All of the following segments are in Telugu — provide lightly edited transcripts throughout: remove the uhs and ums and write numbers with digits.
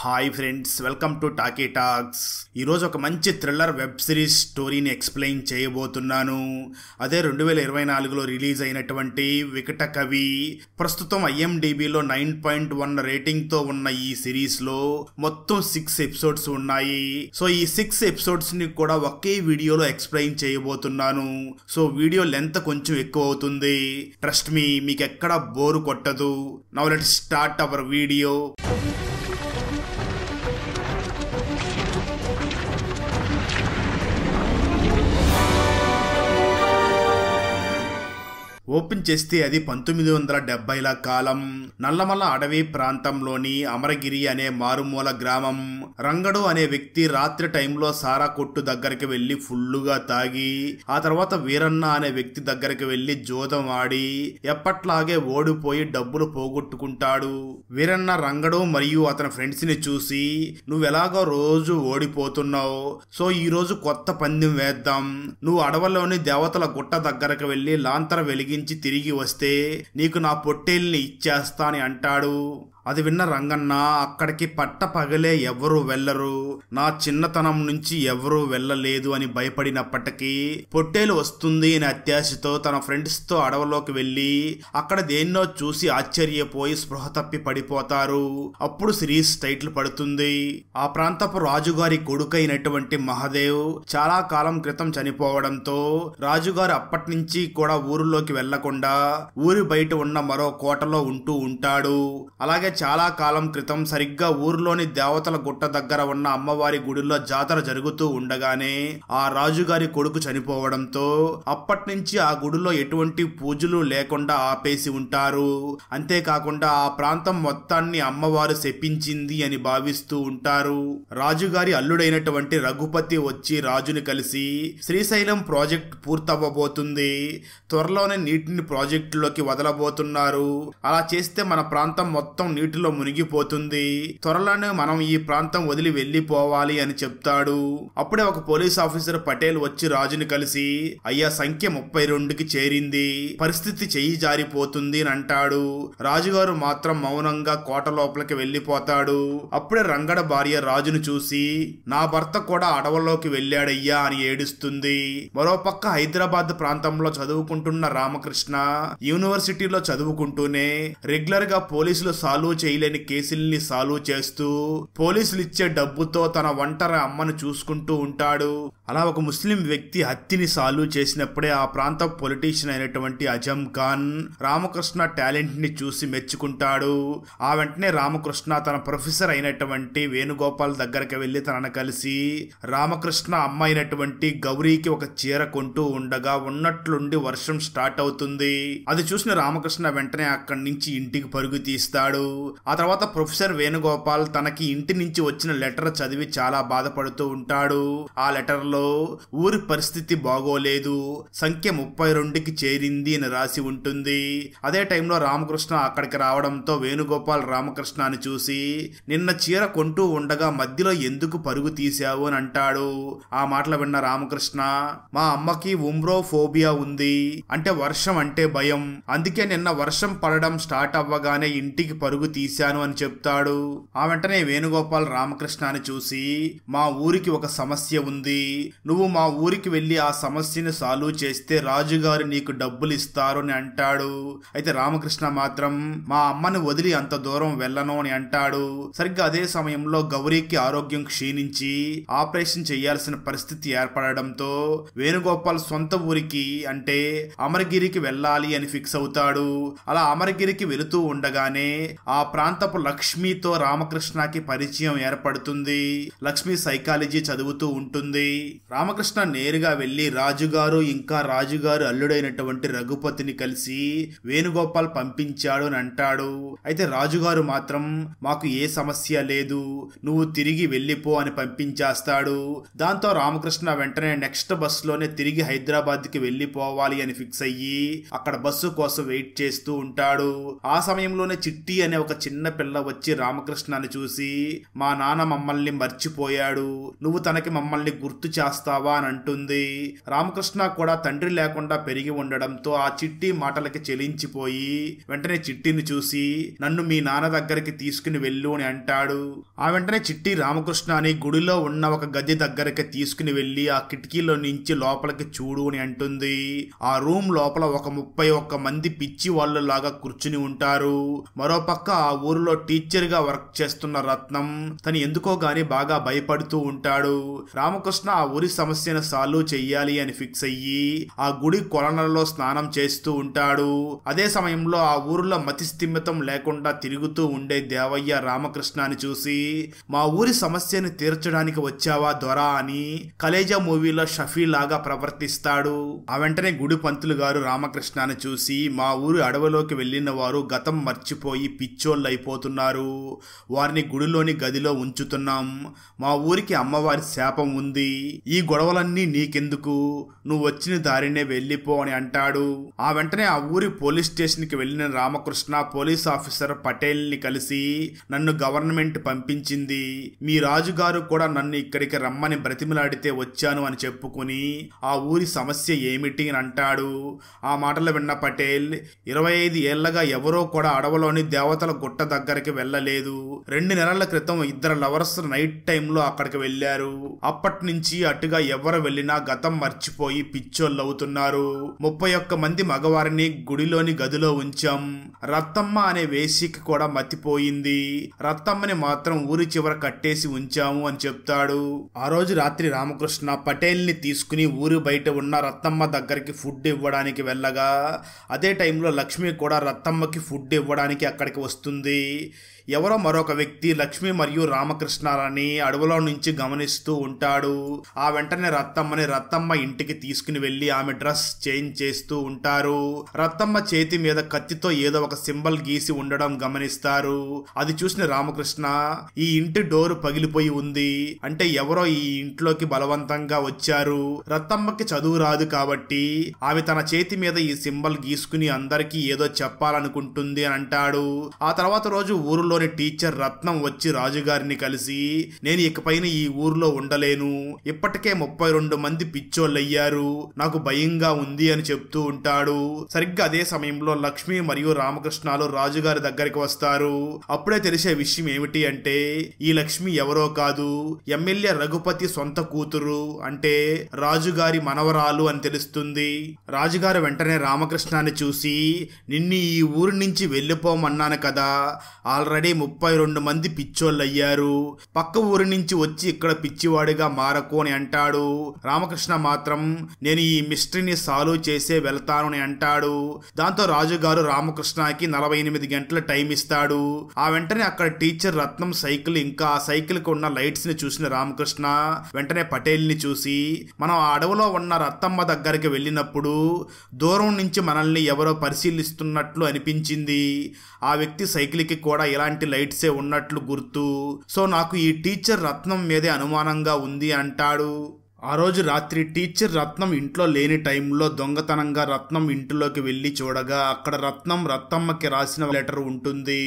Hi friends, welcome to talkie talks. ఈరోజు ఒక మంచి థ్రిల్లర్ వెబ్ సిరీస్ స్టోరీని ఎక్స్ప్లెయిన్ చేయబోతున్నాను. అదే 2024లో రిలీజ్ అయినటువంటి వికట కవి. ప్రస్తుతం IMDbలో 9.1 రేటింగ్తో ఉన్న ఈ సిరీస్లో మొత్తం 6 ఎపిసోడ్స్ ఉన్నాయి. సో ఈ 6 ఎపిసోడ్స్ని కూడా ఒకే వీడియోలో ఎక్స్ప్లెయిన్ చేయబోతున్నాను. సో వీడియో లెంత్ కొంచెం ఎక్కువ అవుతుంది. ట్రస్ట్ మీ, మీకు ఎక్కడ బోరు కొట్టదు. Now let's start our video. Open చేస్తే అది 1970ల కాలం. నల్లమల అడవి ప్రాంతంలోని అమరగిరి అనే మారుమూల గ్రామం. రంగడు అనే వ్యక్తి రాత్రి టైంలో సారా కొట్టు దగ్గరికి వెళ్లి ఫుల్లుగా తాగి ఆ తర్వాత వీరన్న అనే వ్యక్తి దగ్గరికి వెళ్లి జోదం ఆడి ఎప్పట్లాగే ఓడిపోయి డబ్బులు పోగొట్టుకుంటాడు. వీరన్న రంగడు మరియు అతని ఫ్రెండ్స్ ని చూసి, నువ్వెలాగో రోజు ఓడిపోతున్నావు, సో ఈ రోజు కొత్త పందెం వేద్దాం. నువ్వు అడవుల్లోని దేవతల గుట్ట దగ్గరకు వెళ్లి లాంతర వెలిగి తిరిగి వస్తే నీకు నా పొట్టేల్ని ఇచ్చేస్తా అని అంటాడు. అది విన్న రంగన్న అక్కడికి పట్ట పగలే ఎవరూ వెళ్లరు, నా చిన్నతనం నుంచి ఎవరూ వెళ్ళలేదు అని భయపడినప్పటికీ పొట్టేలు వస్తుంది అని అత్యాశతో తన ఫ్రెండ్స్ తో అడవిలోకి వెళ్లి అక్కడ దేన్నో చూసి ఆశ్చర్యపోయి స్పృహ తప్పి పడిపోతారు. అప్పుడు సిరీస్ టైటిల్ పడుతుంది. ఆ ప్రాంతపు రాజుగారి కొడుకైనటువంటి మహాదేవ్ చాలా కాలం క్రితం చనిపోవడంతో రాజుగారు అప్పటి నుంచి కూడా ఊరిలోకి వెళ్లకుండా ఊరి బయట ఉన్న మరో కోటలో ఉంటూ ఉంటాడు. అలాగే చాలా కాలం క్రితం సరిగ్గా ఊర్లోని దేవతల గుట్ట దగ్గర ఉన్న అమ్మవారి గుడిలో జాతర జరుగుతూ ఉండగానే ఆ రాజుగారి కొడుకు చనిపోవడంతో అప్పటి నుంచి ఆ గుడిలో ఎటువంటి పూజలు లేకుండా ఆపేసి ఉంటారు. అంతేకాకుండా ఆ ప్రాంతం మొత్తాన్ని అమ్మవారు శపించింది అని భావిస్తూ ఉంటారు. రాజుగారి అల్లుడైనటువంటి రఘుపతి వచ్చి రాజుని కలిసి, శ్రీశైలం ప్రాజెక్ట్ పూర్తవ్వబోతుంది, త్వరలోనే నీటిని ప్రాజెక్టులోకి వదలబోతున్నారు, అలా చేస్తే మన ప్రాంతం మొత్తం నీటిలో మునిగిపోతుంది, త్వరలోనే మనం ఈ ప్రాంతం వదిలి వెళ్లిపోవాలి అని చెప్తాడు. అప్పుడే ఒక పోలీస్ ఆఫీసర్ పటేల్ వచ్చి రాజుని కలిసి, అయ్యా సంఖ్య 32కి చేరింది, పరిస్థితి చెయ్యి జారిపోతుంది అని అంటాడు. రాజుగారు మాత్రం మౌనంగా కోట లోపలికి వెళ్లిపోతాడు. అప్పుడే రంగడ భార్య రాజును చూసి, నా భర్త కూడా అడవుల్లోకి వెళ్ళాడయ్యా అని ఏడుస్తుంది. మరోపక్క హైదరాబాద్ ప్రాంతంలో చదువుకుంటున్న రామకృష్ణ యూనివర్సిటీలో చదువుకుంటూనే రెగ్యులర్ గా పోలీసులు సాల్వ్ చేయలేని కేసుల్ని సాల్వ్ చేస్తూ పోలీసులు ఇచ్చే డబ్బుతో తన ఒంటరి అమ్మను చూసుకుంటూ ఉంటాడు. అలా ఒక ముస్లిం వ్యక్తి హత్యని సాల్వ్ చేసినప్పుడే ఆ ప్రాంత పొలిటీషియన్ అయినటువంటి అజం ఖాన్ రామకృష్ణ టాలెంట్ ని చూసి మెచ్చుకుంటాడు. ఆ వెంటనే రామకృష్ణ తన ప్రొఫెసర్ అయినటువంటి వేణుగోపాల్ దగ్గరికి వెళ్లి తనను కలిసి, రామకృష్ణ అమ్మ అయినటువంటి గౌరీకి ఒక చీర కొంటూ ఉండగా ఉన్నట్లుండి వర్షం స్టార్ట్ అవుతుంది. అది చూసిన రామకృష్ణ వెంటనే అక్కడి నుంచి ఇంటికి పరుగు తీస్తాడు. ఆ తర్వాత ప్రొఫెసర్ వేణుగోపాల్ తనకి ఇంటి నుంచి వచ్చిన లెటర్ చదివి చాలా బాధపడుతూ ఉంటాడు. ఆ లెటర్ లో ఊరి పరిస్థితి బాగోలేదు, సంఖ్య 32కి చేరింది అని రాసి ఉంటుంది. అదే టైంలో రామకృష్ణ అక్కడికి రావడంతో వేణుగోపాల్ రామకృష్ణని చూసి, నిన్న చీర కొంటూ ఉండగా మధ్యలో ఎందుకు పరుగు తీశావు అని అంటాడు. ఆ మాటలు విన్న రామకృష్ణ, మా అమ్మకి ఉమ్రోఫోబియా ఉంది, అంటే వర్షం అంటే భయం, అందుకే నిన్న వర్షం పడడం స్టార్ట్ అవ్వగానే ఇంటికి పరుగు తీశాను అని చెప్తాడు. ఆ వెంటనే వేణుగోపాల్ రామకృష్ణని చూసి, మా ఊరికి ఒక సమస్య ఉంది, నువ్వు మా ఊరికి వెళ్లి ఆ సమస్యని సాల్వ్ చేస్తే రాజుగారు నీకు డబ్బులు ఇస్తారు అని అంటాడు. అయితే రామకృష్ణ మాత్రం మా అమ్మని వదిలి అంత దూరం వెళ్ళను అని అంటాడు. సరిగ్గా అదే సమయంలో గౌరీకి ఆరోగ్యం క్షీణించి ఆపరేషన్ చేయాల్సిన పరిస్థితి ఏర్పడడంతో వేణుగోపాల్ సొంత ఊరికి అంటే అమరగిరికి వెళ్ళాలి అని ఫిక్స్ అవుతాడు. అలా అమరగిరికి వెళుతూ ఉండగానే ఆ ప్రాంతపు లక్ష్మితో రామకృష్ణకి పరిచయం ఏర్పడుతుంది. లక్ష్మి సైకాలజీ చదువుతూ ఉంటుంది. రామకృష్ణ నేరుగా వెళ్లి రాజుగారు ఇంకా రాజుగారు అల్లుడైనటువంటి రఘుపతిని కలిసి వేణుగోపాల్ పంపించాడు అని అంటాడు. అయితే రాజుగారు మాత్రం, మాకు ఏ సమస్య లేదు, నువ్వు తిరిగి వెళ్ళిపో అని పంపించేస్తాడు. దాంతో రామకృష్ణ వెంటనే నెక్స్ట్ బస్సులోనే తిరిగి హైదరాబాద్ కి వెళ్లిపోవాలి అని ఫిక్స్ అయ్యి అక్కడ బస్సు కోసం వెయిట్ చేస్తూ ఉంటాడు. ఆ సమయంలోనే చిట్టి అనే ఒక చిన్న పిల్ల వచ్చి రామకృష్ణని చూసి, మా నాన్న మమ్మల్ని మర్చిపోయాడు, నువ్వు తనకి మమ్మల్ని గుర్తు ఇచ్చేస్తావా అని అంటుంది. రామకృష్ణ కూడా తండ్రి లేకుండా పెరిగి ఉండడంతో ఆ చిట్టి మాటలకి చెలించిపోయి వెంటనే చిట్టిని చూసి నన్ను మీ నాన్న దగ్గరికి తీసుకుని వెళ్ళు అని అంటాడు. ఆ వెంటనే చిట్టి రామకృష్ణని గుడిలో ఉన్న ఒక గది దగ్గరికి తీసుకుని వెళ్లి ఆ కిటికీలో నుంచి లోపలికి చూడు అని అంటుంది. ఆ రూమ్ లోపల ఒక 31 మంది పిచ్చి వాళ్ళు లాగా కూర్చుని ఉంటారు. మరోపక్క ఆ ఊరిలో టీచర్ గా వర్క్ చేస్తున్న రత్నం తను ఎందుకో గాని బాగా భయపడుతూ ఉంటాడు. రామకృష్ణ ఆ ఊరి సమస్యను సాల్వ్ చెయ్యాలి అని ఫిక్స్ అయ్యి ఆ గుడి కొలనలలో స్నానం చేస్తూ ఉంటాడు. అదే సమయంలో ఆ ఊరిలో మతిస్థిమితం లేకుండా తిరుగుతూ ఉండే దేవయ్య రామకృష్ణని చూసి మా ఊరి సమస్యను తీర్చడానికి వచ్చావా దొరా అని కలేజా మూవీలో షఫీ లాగా ప్రవర్తిస్తాడు. ఆ వెంటనే గుడి పంతులు గారు రామకృష్ణని చూసి మా ఊరి అడవిలోకి వెళ్లిన వారు గతం మర్చిపోయి పిచ్చోళ్ళు అయిపోతున్నారు, వారిని గుడిలోని గదిలో ఉంచుతున్నాం, మా ఊరికి అమ్మవారి శాపం ఉంది, ఈ గొడవలన్నీ నీకెందుకు, నువ్వు వచ్చిన దారినే వెళ్ళిపో అని అంటాడు. ఆ వెంటనే ఆ ఊరి పోలీస్ స్టేషన్ కి వెళ్లిన రామకృష్ణ పోలీస్ ఆఫీసర్ పటేల్ ని కలిసి నన్ను గవర్నమెంట్ పంపించింది, మీ రాజుగారు కూడా నన్ను ఇక్కడికి రమ్మని బ్రతిమలాడితే వచ్చాను అని చెప్పుకుని ఆ ఊరి సమస్య ఏమిటి అని అంటాడు. ఆ మాటలు విన్న పటేల్ 25 ఏళ్లగా ఎవరో కూడా అడవిలోని దేవతల గుట్ట దగ్గరికి వెళ్ళలేదు. 2 నెలల క్రితం 2 లవర్స్ నైట్ టైంలో అక్కడికి వెళ్లారు. అప్పటి నుంచి అటుగా ఎవరు వెళ్ళినా గతం మర్చిపోయి పిచ్చోళ్ళు అవుతున్నారు. 31 మంది మగవారిని గుడిలోని గదిలో ఉంచాం. రత్తమ్మ అనే వేసికి కూడా మతిపోయింది. రత్తమ్మని మాత్రం ఊరి చివర కట్టేసి ఉంచాము అని చెప్తాడు. ఆ రోజు రాత్రి రామకృష్ణ పటేల్ ని తీసుకుని ఊరి బయట ఉన్న రత్తమ్మ దగ్గరికి ఫుడ్ ఇవ్వడానికి వెళ్ళగా అదే టైంలో లక్ష్మి కూడా రత్తమ్మకి ఫుడ్ ఇవ్వడానికి అక్కడికి వస్తుంది. ఎవరో మరొక వ్యక్తి లక్ష్మి మరియు రామకృష్ణాలని అడవిలో నుంచి గమనిస్తూ ఉంటాడు. ఆ వెంటనే రత్తమ్మ ఇంటికి తీసుకుని వెళ్లి ఆమె డ్రెస్ చేంజ్ చేస్తూ ఉంటారు. రత్తమ్మ చేతి మీద కత్తితో ఏదో ఒక సింబల్ గీసి ఉండడం గమనిస్తారు. అది చూసిన రామకృష్ణ ఈ ఇంటి డోరు పగిలిపోయి ఉంది అంటే ఎవరో ఈ ఇంట్లోకి బలవంతంగా వచ్చారు, రత్తమ్మకి చదువు రాదు కాబట్టి ఆమె తన చేతి మీద ఈ సింబల్ గీసుకుని అందరికీ ఏదో చెప్పాలనుకుంటుంది అని అంటాడు. ఆ తర్వాత రోజు ఊరిలో టీచర్ రత్నం వచ్చి రాజుగారిని కలిసి నేను ఇకపైన ఈ ఊర్లో ఉండలేను, ఇప్పటికే 32 మంది పిచ్చోళ్ళయ్యారు, నాకు భయంగా ఉంది అని చెప్తూ ఉంటాడు. సరిగ్గా అదే సమయంలో లక్ష్మి మరియు రామకృష్ణాలు రాజుగారి దగ్గరికి వస్తారు. అప్పుడే తెలిసే విషయం ఏమిటి అంటే ఈ లక్ష్మి ఎవరో కాదు, ఎమ్మెల్యే రఘుపతి సొంత కూతురు అంటే రాజుగారి మనవరాలు అని తెలుస్తుంది. రాజుగారు వెంటనే రామకృష్ణాన్ని చూసి నిన్ను ఈ ఊరి నుంచి వెళ్ళిపోమన్నాను కదా, ఆల్రెడీ 32 మంది పిచ్చోళ్ళు అయ్యారు, పక్క ఊరి నుంచి వచ్చి ఇక్కడ పిచ్చివాడిగా మారకు అని అంటాడు. రామకృష్ణ మాత్రం నేను ఈ మిస్టరీని సాల్వ్ చేసే వెళ్తాను అని అంటాడు. దాంతో రాజుగారు రామకృష్ణకి 48 గంటల టైం ఇస్తాడు. ఆ వెంటనే అక్కడ టీచర్ రత్నం సైకిల్ ఇంకా ఆ సైకిల్ కు ఉన్న లైట్స్ ని చూసిన రామకృష్ణ వెంటనే పటేల్ ని చూసి మనం ఆ అడవిలో ఉన్న రత్తమ్మ దగ్గరికి వెళ్ళినప్పుడు దూరం నుంచి మనల్ని ఎవరో పరిశీలిస్తున్నట్లు అనిపించింది, ఆ వ్యక్తి సైకిల్ కి కూడా ఇలాంటి లైట్సే ఉన్నట్లు గుర్తు, సో నాకు ఈ టీచర్ రత్నం మీదే అనుమానంగా ఉంది అంటాడు. ఆ రోజు రాత్రి టీచర్ రత్నం ఇంట్లో లేని టైంలో దొంగతనంగా రత్నం ఇంటిలోకి వెళ్లి చూడగా అక్కడ రత్నం రత్తమ్మకి రాసిన లెటర్ ఉంటుంది.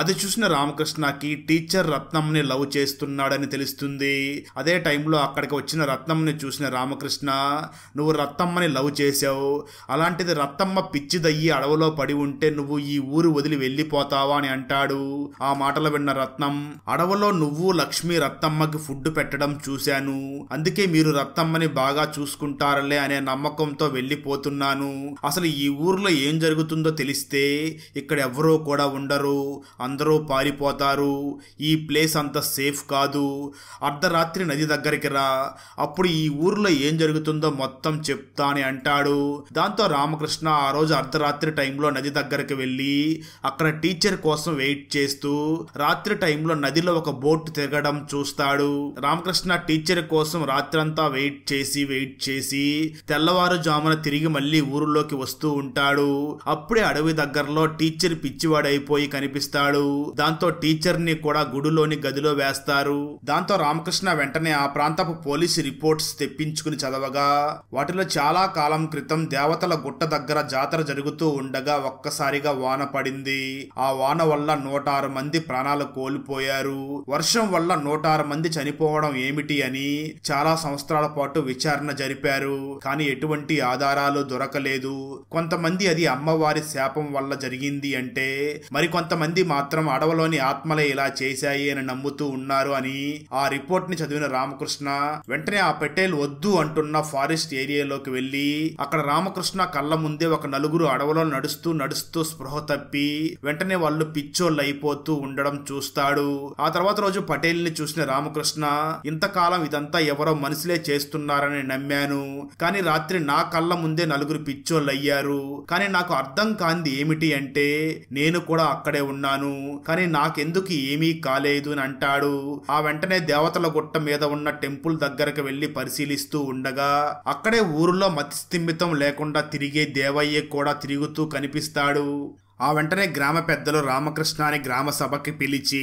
అది చూసిన రామకృష్ణకి టీచర్ రత్నంని లవ్ చేస్తున్నాడని తెలుస్తుంది. అదే టైంలో అక్కడికి వచ్చిన రత్నంని చూసిన రామకృష్ణ నువ్వు రత్తమ్మని లవ్ చేసావు, అలాంటిది రత్తమ్మ పిచ్చిదయ్యి అడవిలో పడి ఉంటే నువ్వు ఈ ఊరు వదిలి వెళ్ళిపోతావా అని అంటాడు. ఆ మాటలు విన్న రత్నం అడవిలో నువ్వు లక్ష్మి రత్తమ్మకి ఫుడ్ పెట్టడం చూశాను, అందుకే మీరు రత్తమ్మని బాగా చూసుకుంటారులే అనే నమ్మకంతో వెళ్ళిపోతున్నాను, అసలు ఈ ఊర్లో ఏం జరుగుతుందో తెలిస్తే ఇక్కడ ఎవరో కూడా ఉండరు, అందరూ పారిపోతారు, ఈ ప్లేస్ అంత సేఫ్ కాదు, అర్ధరాత్రి నది దగ్గరికి రా, అప్పుడు ఈ ఊర్లో ఏం జరుగుతుందో మొత్తం చెప్తా అని అంటాడు. దాంతో రామకృష్ణ ఆ రోజు అర్ధరాత్రి టైంలో నది దగ్గరికి వెళ్ళి అక్కడ టీచర్ కోసం వెయిట్ చేస్తూ రాత్రి టైంలో నదిలో ఒక బోట్ తిరగడం చూస్తాడు. రామకృష్ణ టీచర్ కోసం రాత్రంతా వెయిట్ చేసి తెల్లవారుజామున తిరిగి మళ్ళీ ఊరిలోకి వస్తూ ఉంటాడు. అప్పుడే అడవి దగ్గరలో టీచర్ పిచ్చివాడైపోయి కనిపిస్తాడు. దాంతో టీచర్ ని కూడా గుడిలోని గదిలో వేస్తారు. దాంతో రామకృష్ణ వెంటనే ఆ ప్రాంతపు పోలీసు రిపోర్ట్స్ తెప్పించుకుని చదవగా వాటిలో చాలా కాలం క్రితం దేవతల గుట్ట దగ్గర జాతర జరుగుతూ ఉండగా ఒక్కసారిగా వాన పడింది. ఆ వాన వల్ల 106 మంది ప్రాణాలు కోల్పోయారు. వర్షం వల్ల 106 మంది చనిపోవడం ఏమిటి అని చాలా సంవత్సరాల సంవత్సరాల పాటు విచారణ జరిపారు. కానీ ఎటువంటి ఆధారాలు దొరకలేదు. కొంతమంది అది అమ్మవారి శాపం వల్ల జరిగింది అంటే, మరికొంతమంది మాత్రం అడవిలోని ఆత్మలే ఇలా చేశాయి అని నమ్ముతూ ఉన్నారు అని ఆ రిపోర్ట్ ని చదివిన రామకృష్ణ వెంటనే ఆ పటేల్ వద్దు అంటున్న ఫారెస్ట్ ఏరియాలోకి వెళ్లి అక్కడ రామకృష్ణ కళ్ళ ముందే ఒక నలుగురు అడవిలో నడుస్తూ నడుస్తూ స్పృహ తప్పి వెంటనే వాళ్ళు పిచ్చోళ్ళు అయిపోతూ ఉండడం చూస్తాడు. ఆ తర్వాత రోజు పటేల్ ని చూసిన రామకృష్ణ, ఇంతకాలం ఇదంతా ఎవరో మనుషులే చేస్తున్నారని నమ్మాను, కానీ రాత్రి నా కళ్ళ ముందే నలుగురు పిచ్చోళ్ళు అయ్యారు. కానీ నాకు అర్థం కాంది ఏమిటి అంటే, నేను కూడా అక్కడే ఉన్నాను, కానీ నాకెందుకు ఏమీ కాలేదు అని అంటాడు. ఆ వెంటనే దేవతల గుట్ట మీద ఉన్న టెంపుల్ దగ్గరకు వెళ్లి పరిశీలిస్తూ ఉండగా అక్కడే ఊరిలో మతిస్థిమితం లేకుండా తిరిగే దేవయ్య కూడా తిరుగుతూ కనిపిస్తాడు. ఆ వెంటనే గ్రామ పెద్దలు రామకృష్ణని గ్రామ సభకి పిలిచి,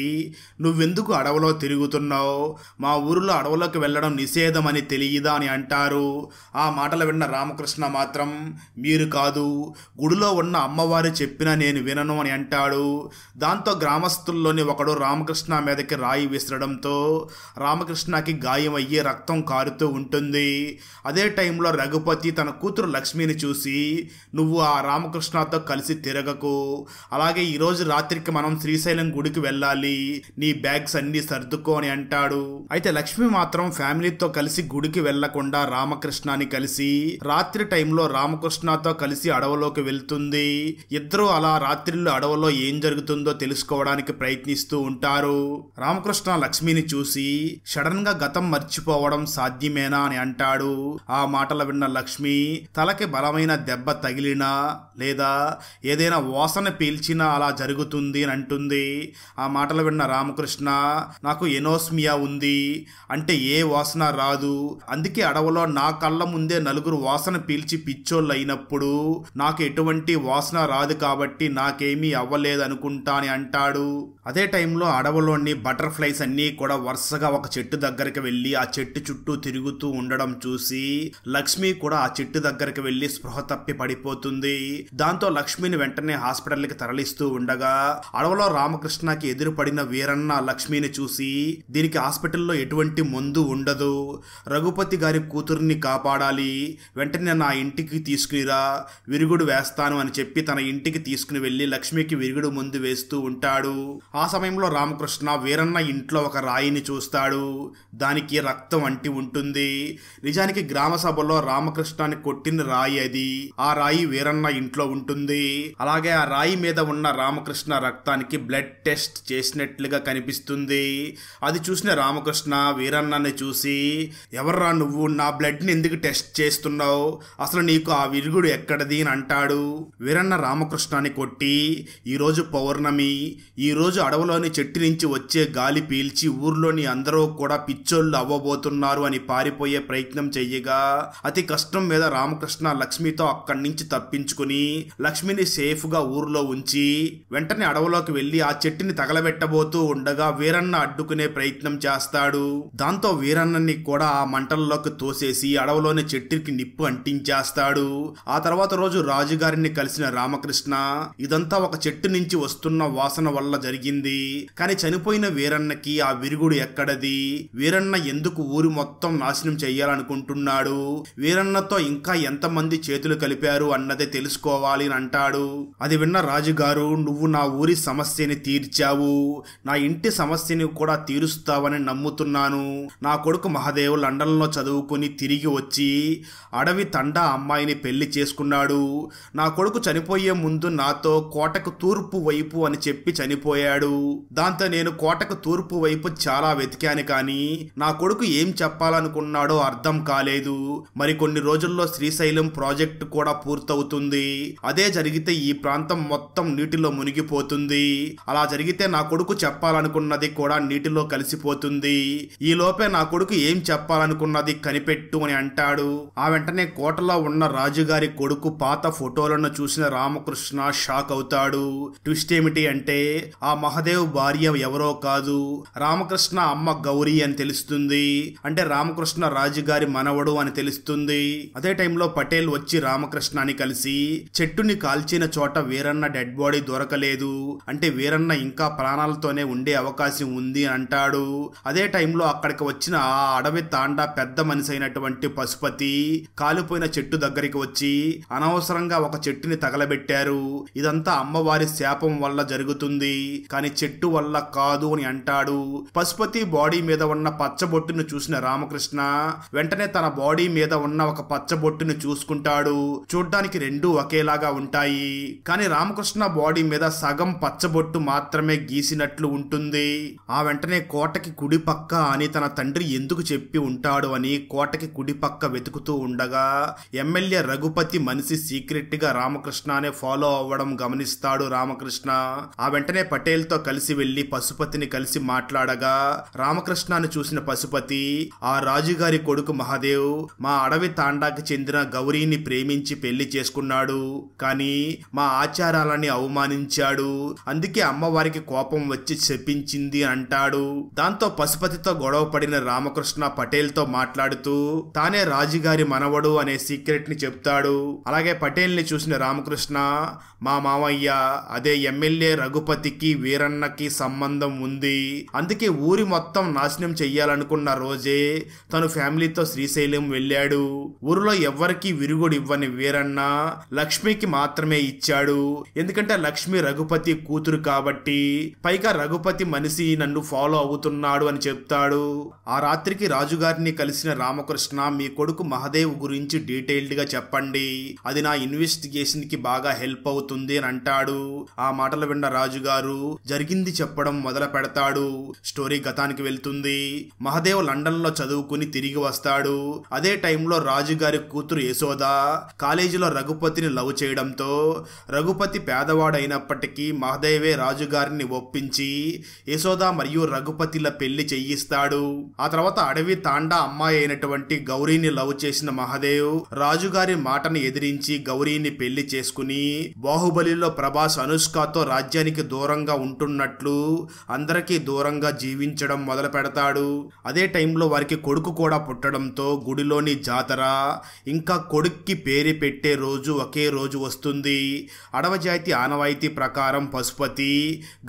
నువ్వెందుకు అడవిలో తిరుగుతున్నావు? మా ఊరిలో అడవులోకి వెళ్ళడం నిషేధం అని తెలియదా అని అంటారు. ఆ మాటలు విన్న రామకృష్ణ మాత్రం, మీరు కాదు, గుడిలో ఉన్న అమ్మవారు చెప్పినా నేను వినను అని అంటాడు. దాంతో గ్రామస్తుల్లోని ఒకడు రామకృష్ణ మీదకి రాయి విసరడంతో రామకృష్ణకి గాయం అయ్యి రక్తం కారుతూ ఉంటుంది. అదే టైంలో రఘుపతి తన కూతురు లక్ష్మిని చూసి, నువ్వు ఆ రామకృష్ణతో కలిసి తిరగకు, అలాగే ఈరోజు రాత్రికి మనం శ్రీశైలం గుడికి వెళ్ళాలి, నీ బ్యాగ్స్ అన్ని సర్దుకో అని అంటాడు. అయితే లక్ష్మి మాత్రం ఫ్యామిలీతో కలిసి గుడికి వెళ్లకుండా రామకృష్ణని కలిసి రాత్రి టైంలో రామకృష్ణతో కలిసి అడవిలోకి వెళ్తుంది. ఇద్దరు అలా రాత్రిళ్ళు అడవిలో ఏం జరుగుతుందో తెలుసుకోవడానికి ప్రయత్నిస్తూ ఉంటారు. రామకృష్ణ లక్ష్మిని చూసి సడన్ గా గతం మర్చిపోవడం సాధ్యమేనా అని అంటాడు. ఆ మాటలు విన్న లక్ష్మి తలకి బలమైన దెబ్బ తగిలినా లేదా ఏదైనా వాసన పీల్చినా అలా జరుగుతుంది అని అంటుంది. ఆ మాటలు విన్న రామకృష్ణ, నాకు ఎనోస్మియా ఉంది, అంటే ఏ వాసన రాదు, అందుకే అడవిలో నా కళ్ళ ముందే నలుగురు వాసన పీల్చి పిచ్చోళ్ళు అయినప్పుడు నాకు ఎటువంటి వాసన రాదు కాబట్టి నాకేమీ అవ్వలేదనుకుంటా అని అంటాడు. అదే టైంలో అడవిలోని బటర్ఫ్లైస్ అన్నీ కూడా వరుసగా ఒక చెట్టు దగ్గరికి వెళ్ళి ఆ చెట్టు చుట్టూ తిరుగుతూ ఉండడం చూసి లక్ష్మి కూడా ఆ చెట్టు దగ్గరికి వెళ్ళి స్పృహ తప్పి పడిపోతుంది. దాంతో లక్ష్మిని వెంటనే హాస్పిటల్కి తరలిస్తూ ఉండగా అడవిలో రామకృష్ణకి ఎదురుపడిన వీరన్న లక్ష్మిని చూసి, దీనికి హాస్పిటల్లో ఎటువంటి మందు ఉండదు, రఘుపతి గారి కూతుర్ని కాపాడాలి, వెంటనే నా ఇంటికి తీసుకునిరా, విరుగుడు వేస్తాను అని చెప్పి తన ఇంటికి తీసుకుని వెళ్లి లక్ష్మికి విరుగుడు మందు వేస్తూ ఉంటాడు. ఆ సమయంలో రామకృష్ణ వీరన్న ఇంట్లో ఒక రాయిని చూస్తాడు. దానికి రక్తం అంటి ఉంటుంది. నిజానికి గ్రామ సభలో రామకృష్ణని కొట్టిన రాయి అది. ఆ రాయి వీరన్న ఇంట్లో ఉంటుంది. అలాగే ఆ రాయి మీద ఉన్న రామకృష్ణ రక్తానికి బ్లడ్ టెస్ట్ చేసినట్లుగా కనిపిస్తుంది. అది చూసిన రామకృష్ణ వీరన్నని చూసి, ఎవర్రా నువ్వు, నా బ్లడ్ ని ఎందుకు టెస్ట్ చేస్తున్నావు, అసలు నీకు ఆ విరుగుడు ఎక్కడది అని అంటాడు. వీరన్న రామకృష్ణని కొట్టి, ఈరోజు పౌర్ణమి, ఈరోజు అడవిలోని చెట్టు నుంచి వచ్చే గాలి పీల్చి ఊర్లోని అందరూ కూడా పిచ్చోళ్ళు అవ్వబోతున్నారు అని పారిపోయే ప్రయత్నం చెయ్యగా అతి కష్టం మీద రామకృష్ణ లక్ష్మితో అక్కడి నుంచి తప్పించుకుని లక్ష్మిని సేఫ్ గా ఊర్లో ఉంచి వెంటనే అడవిలోకి వెళ్లి ఆ చెట్టుని తగలబెట్టబోతూ ఉండగా వీరన్న అడ్డుకునే ప్రయత్నం చేస్తాడు. దాంతో వీరన్నని కూడా ఆ మంటల్లోకి తోసేసి అడవిలోని చెట్టుకి నిప్పు అంటించేస్తాడు. ఆ తర్వాత రోజు రాజుగారిని కలిసిన రామకృష్ణ, ఇదంతా ఒక చెట్టు నుంచి వస్తున్న వాసన వల్ల జరిగింది, కానీ చనిపోయిన వీరన్నకి ఆ విరుగుడు ఎక్కడది, వీరన్న ఎందుకు ఊరి మొత్తం నాశనం చెయ్యాలనుకుంటున్నాడు, వీరన్నతో ఇంకా ఎంతమంది చేతులు కలిపారు అన్నదే తెలుసుకోవాలి అని అంటాడు. అది విన్న రాజుగారు, నువ్వు నా ఊరి సమస్యని తీర్చావు, నా ఇంటి సమస్యని కూడా తీరుస్తావని నమ్ముతున్నాను. నా కొడుకు మహాదేవ్ లండన్లో చదువుకుని తిరిగి వచ్చి అడవి తండా అమ్మాయిని పెళ్లి చేసుకున్నాడు. నా కొడుకు చనిపోయే ముందు నాతో కోటకు తూర్పు వైపు అని చెప్పి చనిపోయాడు. దాంతో నేను కోటకు తూర్పు వైపు చాలా వెతికాను, కానీ నా కొడుకు ఏం చెప్పాలనుకున్నాడో అర్థం కాలేదు. మరికొన్ని రోజుల్లో శ్రీశైలం ప్రాజెక్టు కూడా పూర్తవుతుంది. అదే జరిగితే ఈ ప్రాంతం మొత్తం నీటిలో మునిగిపోతుంది. అలా జరిగితే నా కొడుకు చెప్పాలనుకున్నది కూడా నీటిలో కలిసిపోతుంది. ఈ లోపే నా కొడుకు ఏం చెప్పాలనుకున్నది కనిపెట్టు అని అంటాడు. ఆ వెంటనే కోటలో ఉన్న రాజుగారి కొడుకు పాత ఫోటోలను చూసిన రామకృష్ణ షాక్ అవుతాడు. ట్విస్ట్ ఏమిటి అంటే, ఆ మహదేవ్ భార్య ఎవరో కాదు, రామకృష్ణ అమ్మ గౌరీ అని తెలుస్తుంది. అంటే రామకృష్ణ రాజుగారి మనవడు అని తెలుస్తుంది. అదే టైంలో పటేల్ వచ్చి రామకృష్ణని కలిసి చెట్టుని కాల్చిన చోట వీరన్న డెడ్ బాడీ దొరకలేదు, అంటే వీరన్న ఇంకా ప్రాణాలతోనే ఉండే అవకాశం ఉంది అంటాడు. అదే టైంలో అక్కడికి వచ్చిన ఆ అడవి తాండా పెద్ద మనిషి అయినటువంటి పశుపతి కాలిపోయిన చెట్టు దగ్గరికి వచ్చి అనవసరంగా ఒక చెట్టుని తగలబెట్టారు, ఇదంతా అమ్మవారి శాపం వల్ల జరుగుతుంది కానీ చెట్టు వల్ల కాదు అని అంటాడు. పశుపతి బాడీ మీద ఉన్న పచ్చబొట్టును చూసిన రామకృష్ణ వెంటనే తన బాడీ మీద ఉన్న ఒక పచ్చబొట్టుని చూసుకుంటాడు. చూడ్డానికి రెండూ ఒకేలాగా ఉంటాయి కానీ రామకృష్ణ బాడీ మీద సగం పచ్చబొట్టు మాత్రమే గీసినట్లు ఉంటుంది. ఆ వెంటనే కోటకి కుడి పక్క అని తన తండ్రి ఎందుకు చెప్పి ఉంటాడు అని కోటకి కుడి పక్క వెతుకుతూ ఉండగా ఎమ్మెల్యే రఘుపతి మనిషి సీక్రెట్ గా రామకృష్ణనే ఫాలో అవ్వడం గమనిస్తాడు రామకృష్ణ. ఆ వెంటనే పటేల్ తో కలిసి వెళ్లి పశుపతిని కలిసి మాట్లాడగా రామకృష్ణను చూసిన పశుపతి, ఆ రాజుగారి కొడుకు మహాదేవ్ మా అడవి తాండాకి చెందిన గౌరీని ప్రేమించి పెళ్లి చేసుకున్నాడు కానీ మా ఆచారాలని అవమానించాడు, అందుకే అమ్మవారికి కోపం వచ్చి శపించింది అంటాడు. దాంతో పశుపతితో గొడవ పడిన రామకృష్ణ పటేల్ తో మాట్లాడుతూ తానే రాజుగారి మనవడు అనే సీక్రెట్ ని చెప్తాడు. అలాగే పటేల్ ని చూసిన రామకృష్ణ, మా మామయ్య అదే ఎమ్మెల్యే రఘుపతికి వీరన్నకి సంబంధం ఉంది, అందుకే ఊరి మొత్తం నాశనం చెయ్యాలనుకున్న రోజే తను ఫ్యామిలీతో శ్రీశైలం వెళ్ళాడు. ఊరిలో ఎవ్వరికి విరుగుడు ఇవ్వని వీరన్న లక్ష్మికి మాత్రమే ఇచ్చాడు, ఎందుకంటే లక్ష్మి రఘుపతి కూతురు కాబట్టి, పైగా రఘుపతి మనిషి నన్ను ఫాలో అవుతున్నాడు అని చెప్తాడు. ఆ రాత్రికి రాజుగారిని కలిసిన రామకృష్ణ, మీ కొడుకు మహదేవ్ గురించి డీటెయిల్డ్ గా చెప్పండి, అది నా ఇన్వెస్టిగేషన్ కి బాగా హెల్ప్ అవుతుంది అని అంటాడు. ఆ మాటలు విన్న రాజుగారు జరిగింది చెప్పడం మొదలు పెడతాడు. స్టోరీ గతానికి వెళ్తుంది. మహదేవ్ లండన్ లో చదువుకుని తిరిగి వస్తాడు. అదే టైంలో రాజుగారి కూతురు యశోద కాలేజీలో రఘుపతిని లవ్ చేయడంతో రఘుపతి పేదవాడైనప్పటికీ మహదేవే రాజుగారిని ఒప్పించి యశోద మరియు రఘుపతిల పెళ్లి చెయ్యిస్తాడు. ఆ తర్వాత అడవి తాండా అమ్మాయి అయినటువంటి గౌరీని లవ్ చేసిన మహదేవ్ రాజుగారి మాటను ఎదిరించి గౌరీని పెళ్లి చేసుకుని బాహుబలిలో ప్రభాస్ అనుష్కతో రాజ్యానికి దూరంగా ఉంటున్నట్లు అందరికీ దూరంగా జీవించడం మొదలు పెడతాడు. అదే టైంలో వారికి కొడుకు కూడా పుట్టడంతో గుడిలోని జాతర ఇంకా కొడుక్కి పేరు పెట్టే రోజు ఒకే రోజు వస్తుంది. అడవజాతి ఆనవాయితీ ప్రకారం పశుపతి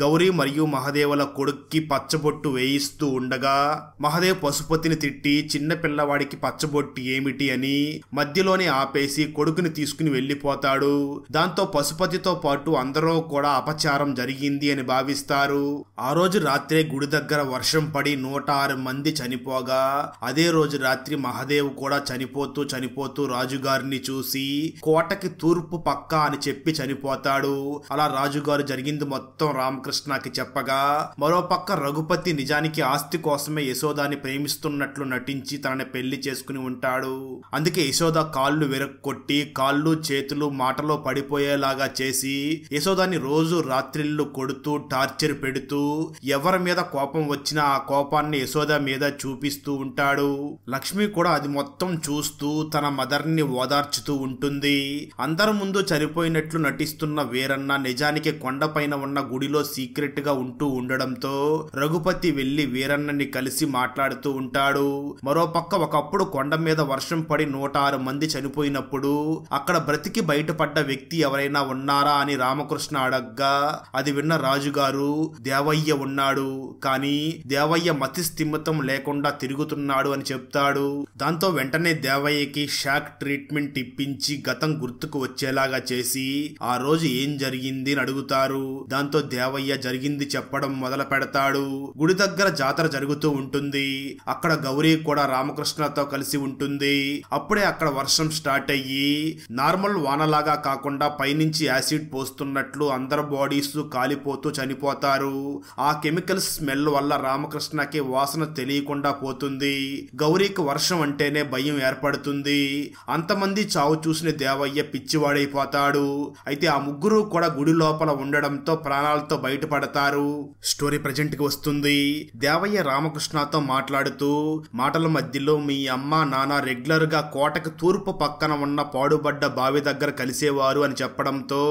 గౌరీ మరియు మహదేవుల కొడుక్కి పచ్చబొట్టు వేయిస్తూ ఉండగా మహదేవ్ పశుపతిని తిట్టి చిన్న పిల్లవాడికి పచ్చబొట్టు ఏమిటి అని మధ్యలోనే ఆపేసి కొడుకుని తీసుకుని వెళ్లిపోతాడు. దాంతో పశుపతితో పాటు అందరూ కూడా అపచారం జరిగింది అని భావిస్తారు. ఆ రోజు రాత్రే గుడి దగ్గర వర్షం పడి 106 మంది చనిపోగా అదే రోజు రాత్రి మహదేవ్ కూడా చనిపోతూ రాజుగారిని చూసి కోటకి తూర్పు పక్క అని చెప్పి చనిపోతాడు. అలా రాజుగారు జరిగింది మొత్తం రామకృష్ణకి చెప్పగా మరో పక్క రఘుపతి నిజానికి ఆస్తి కోసమే యశోదాని ప్రేమిస్తున్నట్లు నటించి తనని పెళ్లి చేసుకుని ఉంటాడు. అందుకే యశోద కాళ్ళు విరక్కొట్టి కాళ్ళు చేతులు మాటలో పడిపోయేలాగా చేసి యశోదాని రోజు రాత్రిళ్ళు కొడుతూ టార్చర్ పెడుతూ ఎవరి మీద కోపం వచ్చినా ఆ కోపాన్ని యశోద మీద చూపిస్తూ ఉంటాడు. లక్ష్మి కూడా అది మొత్తం చూస్తూ తన మదర్ ని ఓదార్చుతూ ఉంటుంది. అందరి ముందు చనిపోయినట్లు నటిస్తున్న వీరన్న నిజానికి కొండపైన ఉన్న గుడిలో సీక్రెట్ గా ఉంటూ ఉండడంతో రఘుపతి వెళ్లి వీరన్నని కలిసి మాట్లాడుతూ ఉంటాడు. మరోపక్క ఒకప్పుడు కొండ మీద వర్షం పడి 106 మంది చనిపోయినప్పుడు అక్కడ బ్రతికి బయటపడ్డ వ్యక్తి ఎవరైనా ఉన్నారా అని రామకృష్ణ అడగ్గా అది విన్న రాజుగారు దేవయ్య ఉన్నాడు, కానీ దేవయ్య మతిస్థిమితం లేకుండా తిరుగుతున్నాడు అని చెప్తాడు. దాంతో వెంటనే దేవయ్యకి షాక్ ట్రీట్మెంట్ ఇప్పించి గతం గుర్తుకు వచ్చేలాగా చేసి ఆ రోజు ఏం జరిగింది అని అడుగుతారు. దాంతో దేవయ్య జరిగింది చెప్పడం మొదలు పెడతాడు. గుడి దగ్గర జాతర జరుగుతూ ఉంటుంది. అక్కడ గౌరీ కూడా రామకృష్ణతో కలిసి ఉంటుంది. అప్పుడే అక్కడ వర్షం స్టార్ట్ అయ్యి నార్మల్ వానలాగా కాకుండా పైనుంచి యాసిడ్ పోస్తున్నట్లు అందరు బాడీస్ కాలిపోతూ చనిపోతారు. ఆ కెమికల్ స్మెల్ వల్ల రామకృష్ణకి వాసన తెలియకుండా పోతుంది. గౌరీకి వర్షం అంటేనే భయం ఏర్పడుతుంది. అంతమంది చావు చూసిన దేవయ్య పిచ్చివాడైపోతాడు. అయితే ఆ ముగ్గురు కూడా గుడి లోపల ఉండడంతో ప్రాణాలతో బయటపడతారు. స్టోరీ ప్రజెంట్ కి వస్తుంది. దేవయ్య రామకృష్ణతో మాట్లాడుతూ మాటల మధ్యలో మీ అమ్మ నాన్న రెగ్యులర్ గా కోటకు తూర్పు పక్కన ఉన్న పాడుబడ్డ బావి దగ్గర కలిసేవారు అని చెప్పడంతో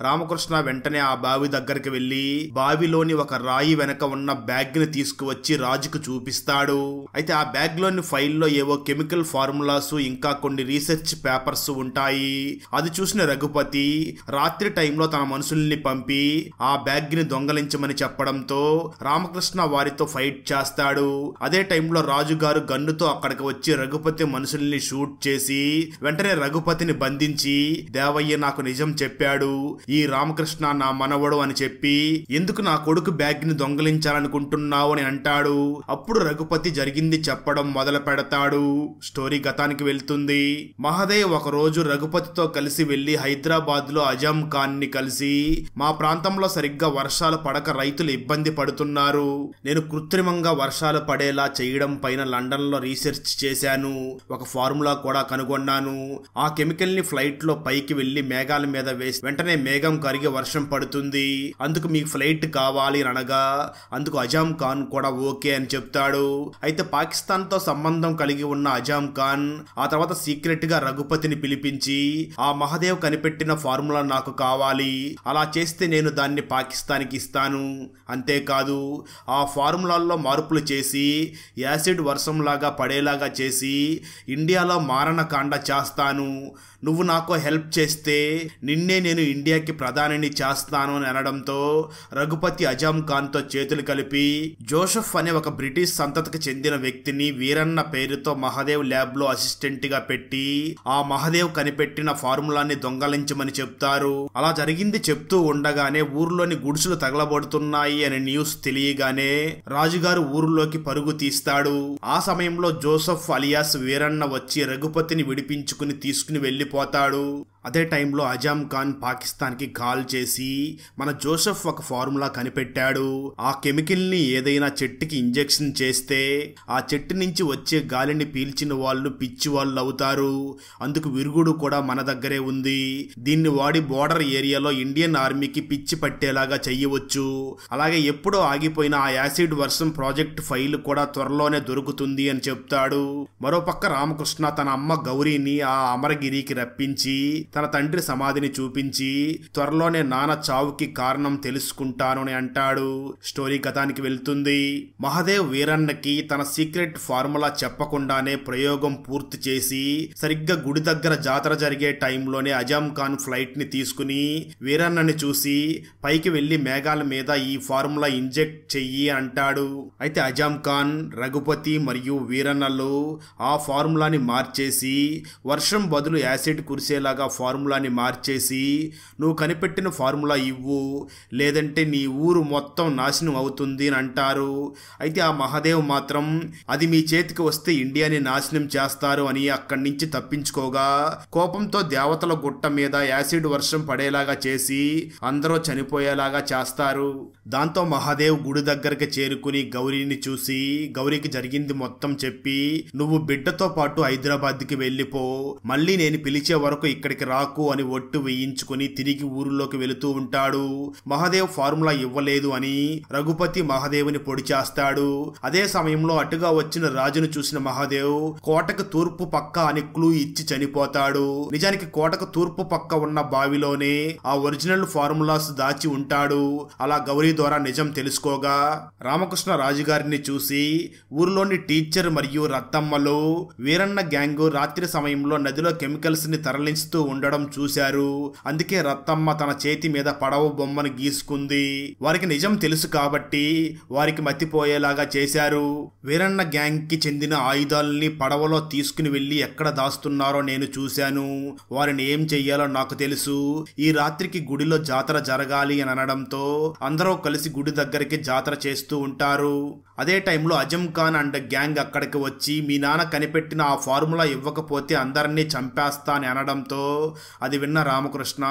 రామకృష్ణ వెంటనే ఆ బావి దగ్గరికి వెళ్లి బావిలోని ఒక రాయి వెనక ఉన్న బ్యాగ్ ని తీసుకువచ్చి రాజుకు చూపిస్తాడు. అయితే ఆ బ్యాగ్ లోని ఫైల్లో ఏవో కెమికల్ ఫార్ములాస్ ఇంకా కొన్ని రీసెర్చ్ పేపర్స్ ఉంటాయి. అది చూసిన రఘుపతి రాత్రి టైంలో తన మనుషుల్ని పంపి ఆ బ్యాగ్ ని దొంగలించమని చెప్పడంతో రామకృష్ణ వారితో ఫైట్ చేస్తాడు. అదే టైంలో రాజుగారు గన్నుతో అక్కడికి వచ్చి రఘుపతి మనుషుల్ని షూట్ చేసి వెంటనే రఘుపతిని బంధించి దేవయ్య నాకు నిజం చెప్పాడు, ఈ రామకృష్ణ నా మనవడు అని చెప్పి ఎందుకు నా కొడుకు బ్యాగ్ ని దొంగలించాలనుకుంటున్నావు అని అంటాడు. అప్పుడు రఘుపతి జరిగింది చెప్పడం మొదలు పెడతాడు. స్టోరీ గతానికి వెళ్తుంది. మహదేవ్ ఒక రోజు రఘుపతితో కలిసి వెళ్లి హైదరాబాద్ లో అజాం ఖాన్ ని కలిసి మా ప్రాంతంలో సరిగ్గా వర్షాలు పడక రైతులు ఇబ్బంది పడుతున్నారు, నేను కృత్రిమంగా వర్షాలు పడేలా చేయడం పైన లండన్ లో రీసెర్చ్ చేశాను, ఒక ఫార్ములా కూడా కనుగొన్నాను. ఆ కెమికల్ ని ఫ్లైట్ లో పైకి వెళ్లి మేఘాల మీద వేసి వెంటనే మేఘం కరిగి వర్షం పడుతుంది, అందుకు మీకు ఫ్లైట్ కావాలి అని అనగా అందుకు అజాం ఖాన్ కూడా ఓకే అని చెప్తాడు. అయితే పాకిస్తాన్ తో సంబంధం కలిగి ఉన్న అజాం ఖాన్ ఆ తర్వాత సీక్రెట్ గా రఘుపతిని పిలిపించి ఆ మహదేవ్ కనిపెట్టిన ఫార్ములా నాకు కావాలి, అలా చేస్తే నేను దాన్ని పాకిస్తాన్కి ఇస్తాను, అంతేకాదు ఆ ఫార్ములాల్లో మార్పులు చేసి యాసిడ్ వర్షంలాగా పడేలాగా చేసి ఇండియాలో మారణకాండ చేస్తాను, నువ్వు నాకు హెల్ప్ చేస్తే నిన్నే నేను ఇండియాకి ప్రధానిని చేస్తాను అని అనడంతో రఘుపతి అజాం ఖాన్ తో చేతులు కలిపి జోసెఫ్ అనే ఒక బ్రిటిష్ సంతతికి చెందిన వ్యక్తిని వీరన్న పేరుతో మహదేవ్ ల్యాబ్ లో అసిస్టెంట్ గా పెట్టి ఆ మహదేవ్ కనిపెట్టిన ఫార్ములాని దొంగలించమని చెప్తారు. అలా జరిగింది చెప్తూ ఉండగానే ఊర్లోని గుడిసెలు తగలబడుతున్నాయి అనే న్యూస్ తెలియగానే రాజుగారు ఊరిలోకి పరుగు తీస్తాడు. ఆ సమయంలో జోసెఫ్ అలియాస్ వీరన్న వచ్చి రఘుపతిని విడిపించుకుని తీసుకుని వెళ్లిపోతాడు. అదే టైంలో అజాం ఖాన్ పాకిస్తాన్ కి కాల్ చేసి మన జోసెఫ్ ఒక ఫార్ములా కనిపెట్టాడు, ఆ కెమికల్ ని ఏదైనా చెట్టుకి ఇంజెక్షన్ చేస్తే ఆ చెట్టు నుంచి వచ్చే గాలిని పీల్చిన వాళ్ళు పిచ్చి వాళ్ళు అవుతారు, అందుకు విరుగుడు కూడా మన దగ్గరే ఉంది, దీన్ని వాడి బోర్డర్ ఏరియాలో ఇండియన్ ఆర్మీకి పిచ్చి పట్టేలాగా చెయ్యవచ్చు, అలాగే ఎప్పుడో ఆగిపోయిన ఆ యాసిడ్ వర్షం ప్రాజెక్ట్ ఫైల్ కూడా త్వరలోనే దొరుకుతుంది అని చెప్తాడు. మరోపక్క రామకృష్ణ తన అమ్మ గౌరీని ఆ అమరగిరికి రప్పించి తన తండ్రి సమాధిని చూపించి త్వరలోనే నాన్న చావుకి కారణం తెలుసుకుంటాను అని అంటాడు. స్టోరీ గతానికి వెళ్తుంది. మహదేవ్ వీరన్నకి తన సీక్రెట్ ఫార్ములా చెప్పకుండానే ప్రయోగం పూర్తి చేసి సరిగ్గా గుడి దగ్గర జాతర జరిగే టైంలోనే అజాం ఖాన్ ఫ్లైట్ ని తీసుకుని వీరన్నని చూసి పైకి వెళ్లి మేఘాల మీద ఈ ఫార్ములా ఇంజెక్ట్ చెయ్యి అంటాడు. అయితే అజాం ఖాన్, రఘుపతి మరియు వీరన్నలు ఆ ఫార్ములాని మార్చేసి వర్షం బదులు యాసిడ్ కురిసేలాగా ఫార్ములాని మార్చేసి నువ్వు కనిపెట్టిన ఫార్ములా ఇవ్వు లేదంటే నీ ఊరు మొత్తం నాశనం అవుతుంది అని అంటారు. అయితే ఆ మహదేవ్ మాత్రం అది మీ చేతికి వస్తే ఇండియాని నాశనం చేస్తారు అని అక్కడి నుంచి తప్పించుకోగా కోపంతో దేవతల గుట్ట మీద యాసిడ్ వర్షం పడేలాగా చేసి అందరూ చనిపోయేలాగా చేస్తారు. దాంతో మహాదేవ్ గుడి దగ్గరికి చేరుకుని గౌరీని చూసి గౌరీకి జరిగింది మొత్తం చెప్పి నువ్వు బిడ్డతో పాటు హైదరాబాద్కి వెళ్ళిపో, మళ్ళీ నేను పిలిచే వరకు ఇక్కడికి రాకు అని ఒట్టు వేయించుకుని తిరిగి ఊరిలోకి వెళుతూ ఉంటాడు. మహదేవ్ ఫార్ములా ఇవ్వలేదు అని రఘుపతి మహదేవుని పొడి చేస్తాడు. అదే సమయంలో అటుగా వచ్చిన రాజును చూసిన మహదేవ్ కోటకు తూర్పు పక్క అని క్లూ ఇచ్చి చనిపోతాడు. నిజానికి కోటకు తూర్పు పక్క ఉన్న బావిలోనే ఆ ఒరిజినల్ ఫార్ములాస్ దాచి ఉంటాడు. అలా గౌరీ ద్వారా నిజం తెలుసుకోగా రామకృష్ణ రాజుగారిని చూసి ఊరిలోని టీచర్ మరియు రత్తమ్మలు వీరన్న గ్యాంగ్ రాత్రి సమయంలో నదిలో కెమికల్స్ ని తరలిస్తూ ఉండడం చూశారు. అందుకే రత్తమ్మ తన చేతి మీద పడవ బొమ్మను గీసుకుంది. వారికి నిజం తెలుసు కాబట్టి వారికి మతిపోయేలాగా చేశారు. వీరన్న గ్యాంగ్ కి చెందిన ఆయుధాలని పడవలో తీసుకుని వెళ్లి ఎక్కడ దాస్తున్నారో నేను చూశాను. వారిని ఏం చెయ్యాలో నాకు తెలుసు. ఈ రాత్రికి గుడిలో జాతర జరగాలి అని అనడంతో అందరూ కలిసి గుడి దగ్గరికి జాతర చేస్తూ ఉంటారు. అదే టైంలో అజం ఖాన్ అండ్ గ్యాంగ్ అక్కడికి వచ్చి మీ నాన్న కనిపెట్టిన ఆ ఫార్ములా ఇవ్వకపోతే అందరినీ చంపేస్తా అని అనడంతో అది విన్న రామకృష్ణ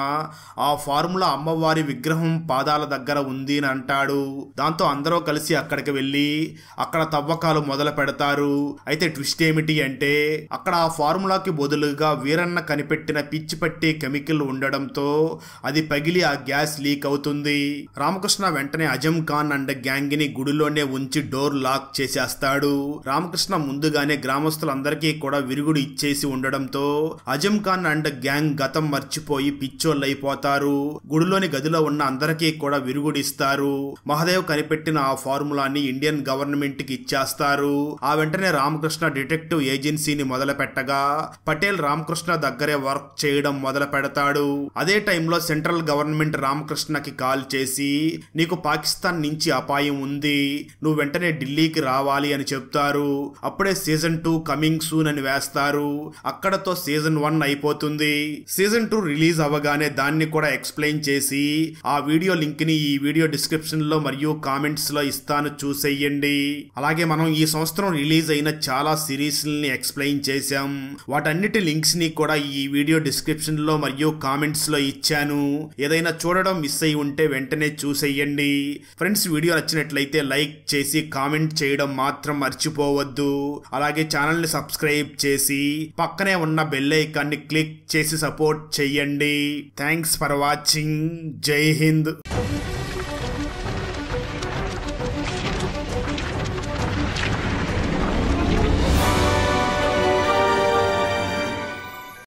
ఆ ఫార్ములా అమ్మవారి విగ్రహం పాదాల దగ్గర ఉంది అని అంటాడు. దాంతో అందరూ కలిసి అక్కడికి వెళ్ళి అక్కడ తవ్వకాలు మొదలు పెడతారు. అయితే ట్విస్ట్ ఏమిటి అంటే అక్కడ ఆ ఫార్ములాకి బదులుగా వీరన్న కనిపెట్టిన పిచ్చి పట్టే కెమికల్ ఉండడంతో అది పగిలి ఆ గ్యాస్ లీక్ అవుతుంది. రామకృష్ణ వెంటనే అజం ఖాన్ అండ్ గ్యాంగ్ ని గుడిలోనే ఉంచి డోర్ లాక్ చేసేస్తాడు. రామకృష్ణ ముందుగానే గ్రామస్తులందరికీ కూడా విరుగుడు ఇచ్చేసి ఉండడంతో అజం ఖాన్ అండ్ గ్యాంగ్ గ్యాంగ్ గతం మర్చిపోయి పిచ్చోళ్ళైపోతారు. గుడిలోని గదిలో ఉన్న అందరికీ కూడా విరుగుడిస్తారు. మహాదేవ్ కనిపెట్టిన ఆ ఫార్ములాని ఇండియన్ గవర్నమెంట్ కి ఇచ్చేస్తారు. ఆ వెంటనే రామకృష్ణ డిటెక్టివ్ ఏజెన్సీని మొదలు పెట్టగా పటేల్ రామకృష్ణ దగ్గరే వర్క్ చేయడం మొదలు పెడతాడు. అదే టైంలో సెంట్రల్ గవర్నమెంట్ రామకృష్ణకి కాల్ చేసి నీకు పాకిస్తాన్ నుంచి అపాయం ఉంది, నువ్వు వెంటనే ఢిల్లీకి రావాలి అని చెప్తారు. అప్పుడే సీజన్ 2 కమింగ్ సూన్ అని వేస్తారు. అక్కడతో సీజన్ 1 అయిపోతుంది. సీజన్ 2 రిలీజ్ అవ్వగానే దాన్ని కూడా ఎక్స్ప్లెయిన్ చేసి ఆ వీడియో లింక్ ని ఈ వీడియో డిస్క్రిప్షన్ లో మరియు కామెంట్స్ లో ఇస్తాను, చూసేయండి. అలాగే మనం ఈ సంవత్సరం రిలీజ్ అయిన చాలా సిరీస్ ని ఎక్స్ప్లెయిన్ చేశాం. వాటన్నిటి లింక్స్ ని కూడా ఈ వీడియో డిస్క్రిప్షన్ లో మరియు కామెంట్స్ లో ఇచ్చాను. ఏదైనా చూడడం మిస్ అయి ఉంటే వెంటనే చూసేయండి. ఫ్రెండ్స్, వీడియో నచ్చినట్లయితే లైక్ చేసి కామెంట్ చేయడం మాత్రం మర్చిపోవద్దు. అలాగే ఛానల్ ని సబ్స్క్రైబ్ చేసి పక్కనే ఉన్న బెల్ ఐకాన్ ని క్లిక్ చేసి సపోర్ట్ చేయండి. Thanks for watching. జై హింద్.